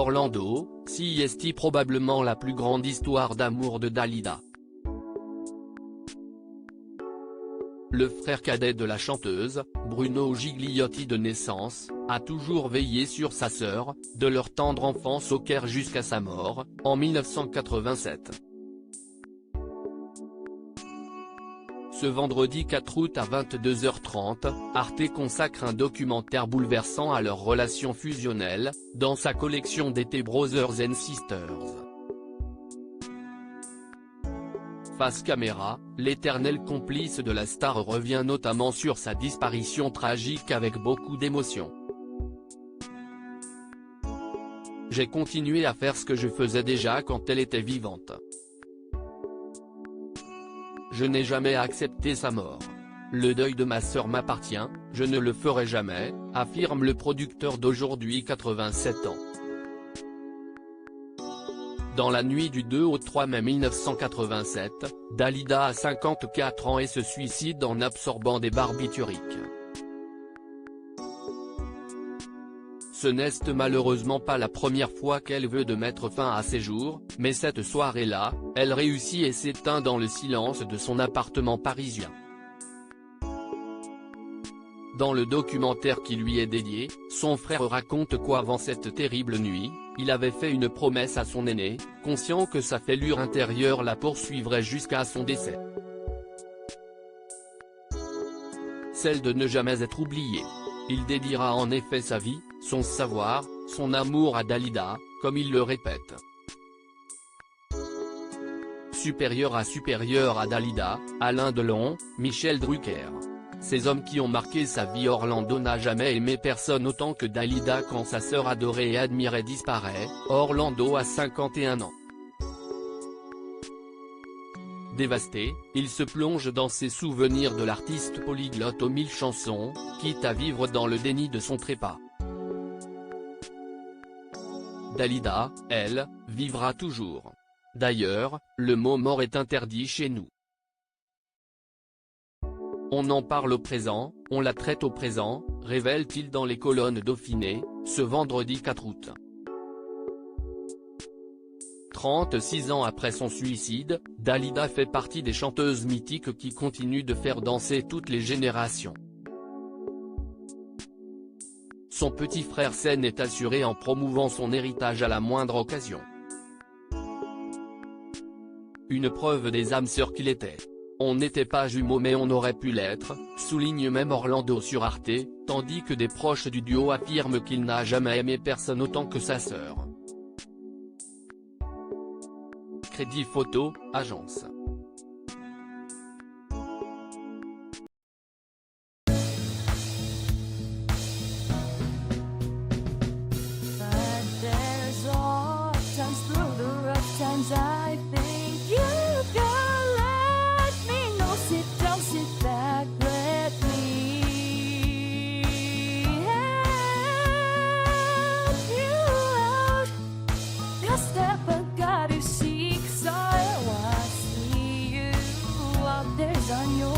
Orlando, CIST probablement la plus grande histoire d'amour de Dalida. Le frère cadet de la chanteuse, Bruno Gigliotti de naissance, a toujours veillé sur sa sœur, de leur tendre enfance au Caire jusqu'à sa mort, en 1987. Ce vendredi 4 août à 22h30, Arte consacre un documentaire bouleversant à leur relation fusionnelle, dans sa collection d'été Brothers and Sisters. Face caméra, l'éternel complice de la star revient notamment sur sa disparition tragique avec beaucoup d'émotion. J'ai continué à faire ce que je faisais déjà quand elle était vivante. Je n'ai jamais accepté sa mort. Le deuil de ma sœur m'appartient, je ne le ferai jamais, affirme le producteur d'aujourd'hui 87 ans. Dans la nuit du 2 au 3 mai 1987, Dalida a 54 ans et se suicide en absorbant des barbituriques. Ce n'est malheureusement pas la première fois qu'elle veut de mettre fin à ses jours, mais cette soirée-là, elle réussit et s'éteint dans le silence de son appartement parisien. Dans le documentaire qui lui est dédié, son frère raconte qu'avant cette terrible nuit, il avait fait une promesse à son aîné, conscient que sa fêlure intérieure la poursuivrait jusqu'à son décès. Celle de ne jamais être oublié. Il dédiera en effet sa vie, son savoir, son amour à Dalida, comme il le répète. Supérieur à Dalida, Alain Delon, Michel Drucker. Ces hommes qui ont marqué sa vie. Orlando n'a jamais aimé personne autant que Dalida quand sa sœur adorée et admirée disparaît. Orlando a 51 ans. Dévasté, il se plonge dans ses souvenirs de l'artiste polyglotte aux 1000 chansons, quitte à vivre dans le déni de son trépas. Dalida, elle, vivra toujours. D'ailleurs, le mot mort est interdit chez nous. On en parle au présent, on la traite au présent, révèle-t-il dans les colonnes Dauphiné, ce vendredi 4 août. 36 ans après son suicide, Dalida fait partie des chanteuses mythiques qui continuent de faire danser toutes les générations. Son petit frère s'en est assuré en promouvant son héritage à la moindre occasion. Une preuve des âmes sœurs qu'il était. On n'était pas jumeaux mais on aurait pu l'être, souligne même Orlando sur Arte, tandis que des proches du duo affirment qu'il n'a jamais aimé personne autant que sa sœur. Crédit Photo, agence. I think you can let me know. Sit down, sit back, let me help you out. Just step back, got to seek, so I see you out there's on your